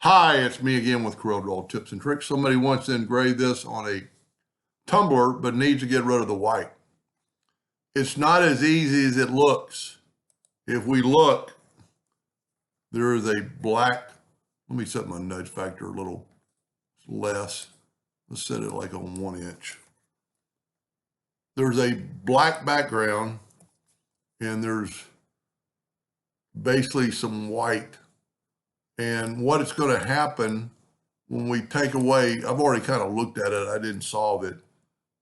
Hi, it's me again with Corel tips and tricks. Somebody wants to engrave this on a tumbler, but needs to get rid of the white. It's not as easy as it looks. If we look, there is a black, let me set my nudge factor a little less. Let's set it like on 1 inch. There's a black background and there's basically some white. And what is going to happen when we take away, I've already kind of looked at it, I didn't solve it.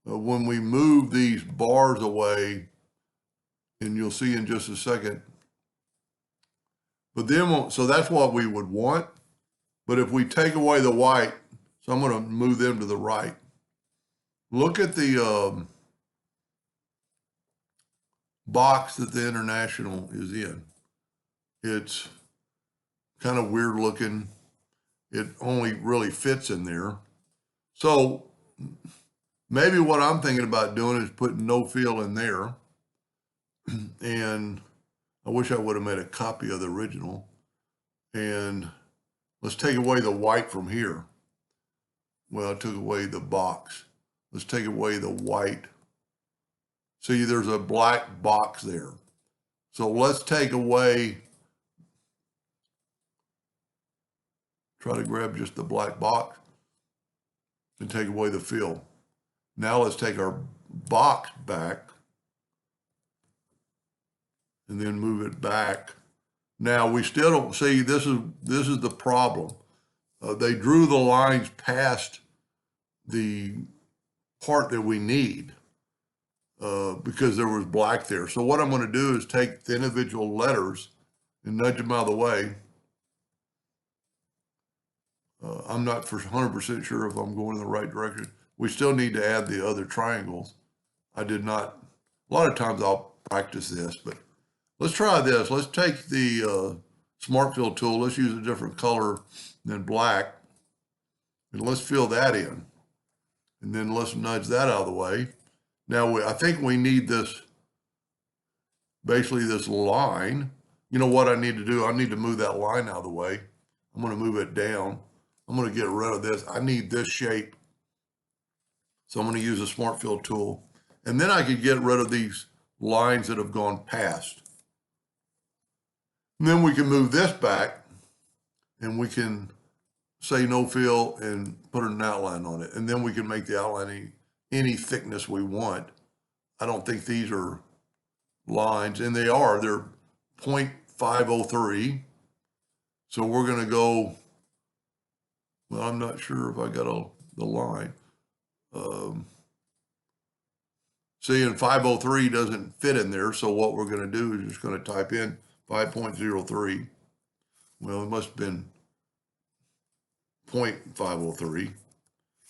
When we move these bars away, and you'll see in just a second, but then, so that's what we would want. But if we take away the white, so I'm going to move them to the right. Look at the box that the International is in. It's kind of weird looking. It only really fits in there. So maybe what I'm thinking about doing is putting no fill in there. And I wish I would have made a copy of the original. And let's take away the white from here. Well, I took away the box. Let's take away the white. See, there's a black box there. So let's take away, try to grab just the black box and take away the fill. Now let's take our box back and then move it back. Now we still don't see, this is the problem. They drew the lines past the part that we need because there was black there. So what I'm going to do is take the individual letters and nudge them out of the way. I'm not for 100% sure if I'm going in the right direction. We still need to add the other triangles. I did not, a lot of times I'll practice this, but let's try this. Let's take the Smart Fill tool. Let's use a different color than black. And let's fill that in. And then let's nudge that out of the way. Now, I think we need this, basically this line. You know what I need to do? I need to move that line out of the way. I'm going to move it down. I'm going to get rid of this. I need this shape. So I'm going to use a Smart Fill tool. And then I could get rid of these lines that have gone past. And then we can move this back and we can say no fill and put an outline on it. And then we can make the outline any thickness we want. I don't think these are lines, and they are. They're 0.503. So we're going to go, well, I'm not sure if I got the line. See, and 503 doesn't fit in there. So what we're going to do is just going to type in 5.03. Well, it must have been 0.503.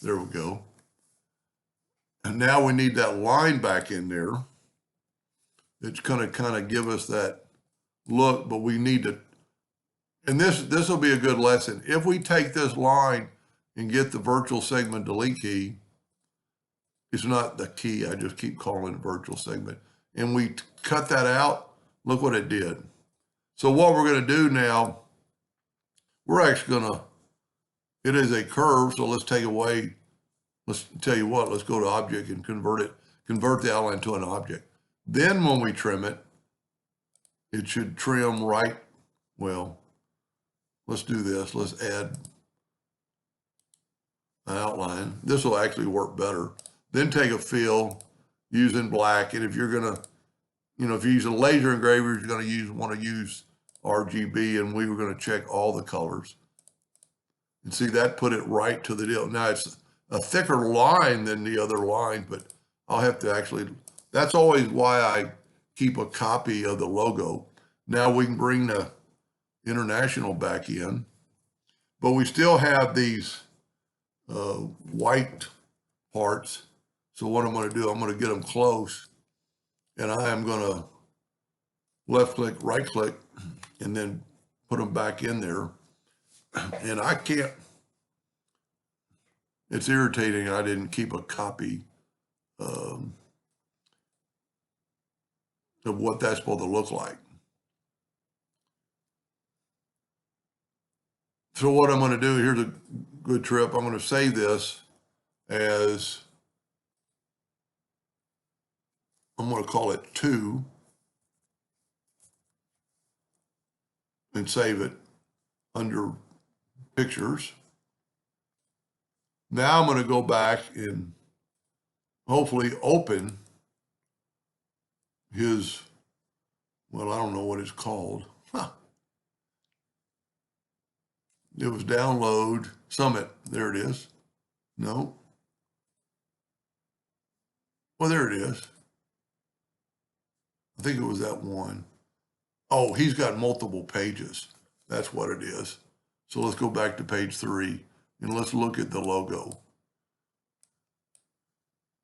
There we go. And now we need that line back in there. It's going to kind of give us that look, but we need to, and this will be a good lesson. If we take this line and get the virtual segment delete key, it's not the key, I just keep calling it virtual segment, and we cut that out, look what it did. So what we're going to do now, we're actually going to, it is a curve, so let's take away, let's tell you what, let's go to object and convert the outline to an object. Then when we trim it, it should trim right, well, let's do this, let's add an outline. This will actually work better. Then take a fill using black, and if you're gonna, if you use a laser engraver, you're gonna want to use RGB, and we were gonna check all the colors. And see, that put it right to the deal. Now it's a thicker line than the other line, but I'll have to actually, that's always why I keep a copy of the logo. Now we can bring the International back in, but we still have these white parts. So what I'm going to do, I'm going to get them close, and I am going to left click, right click, and then put them back in there. And I can't, it's irritating I didn't keep a copy of what that's supposed to look like. So what I'm going to do, here's a good trip. I'm going to save this as, I'm going to call it 2 and save it under pictures. Now I'm going to go back and hopefully open his, well, I don't know what it's called. Huh. It was download Summit. There it is. No. Well, there it is. I think it was that one. Oh, he's got multiple pages. That's what it is. So let's go back to page 3 and let's look at the logo.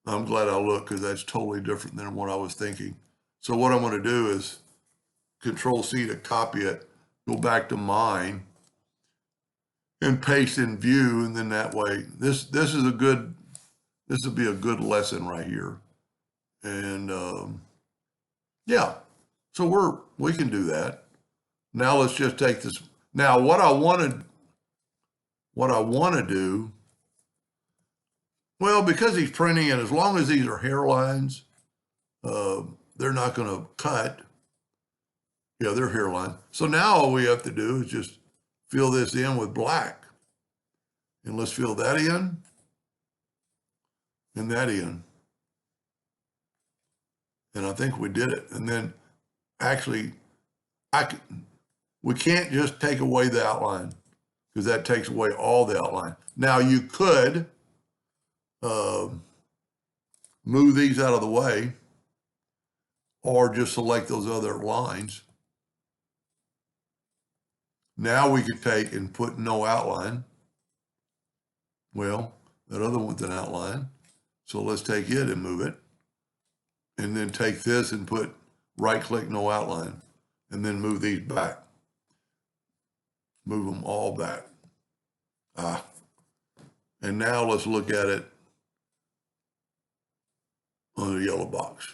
I'm glad I looked because that's totally different than what I was thinking. So what I'm going to do is Control C to copy it, go back to mine, and paste in view, and then that way, this is a good, this would be a good lesson right here. And yeah, so we can do that. Now let's just take this. Now what I want to do, well, because he's printing it, as long as these are hairlines, they're not going to cut. Yeah, they're hairline. So now all we have to do is just fill this in with black. And let's fill that in and that in. And I think we did it. And then actually, we can't just take away the outline because that takes away all the outline. Now you could move these out of the way or just select those other lines. Now we could take and put no outline. Well, that other one's an outline. So let's take it and move it. And then take this and put right click, no outline. And then move these back. Move them all back. And now let's look at it on the yellow box.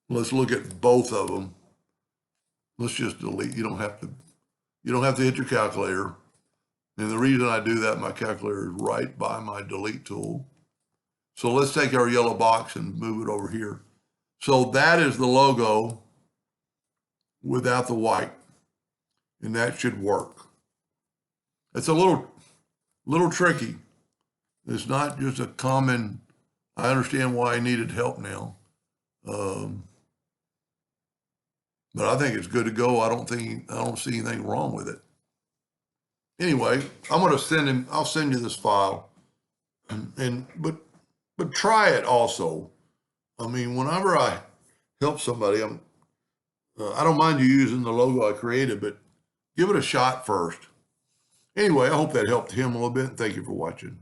Let's look at both of them. Let's just delete. You don't have to hit your calculator. And the reason I do that, my calculator is right by my delete tool. So let's take our yellow box and move it over here. So that is the logo without the white. And that should work. It's a little tricky. It's not just a common, I understand why I needed help now. But I think it's good to go. I don't see anything wrong with it. Anyway, I'm going to send him, I'll send you this file. But try it also. I mean, whenever I help somebody, I don't mind you using the logo I created, but give it a shot first. Anyway, I hope that helped him a little bit. Thank you for watching.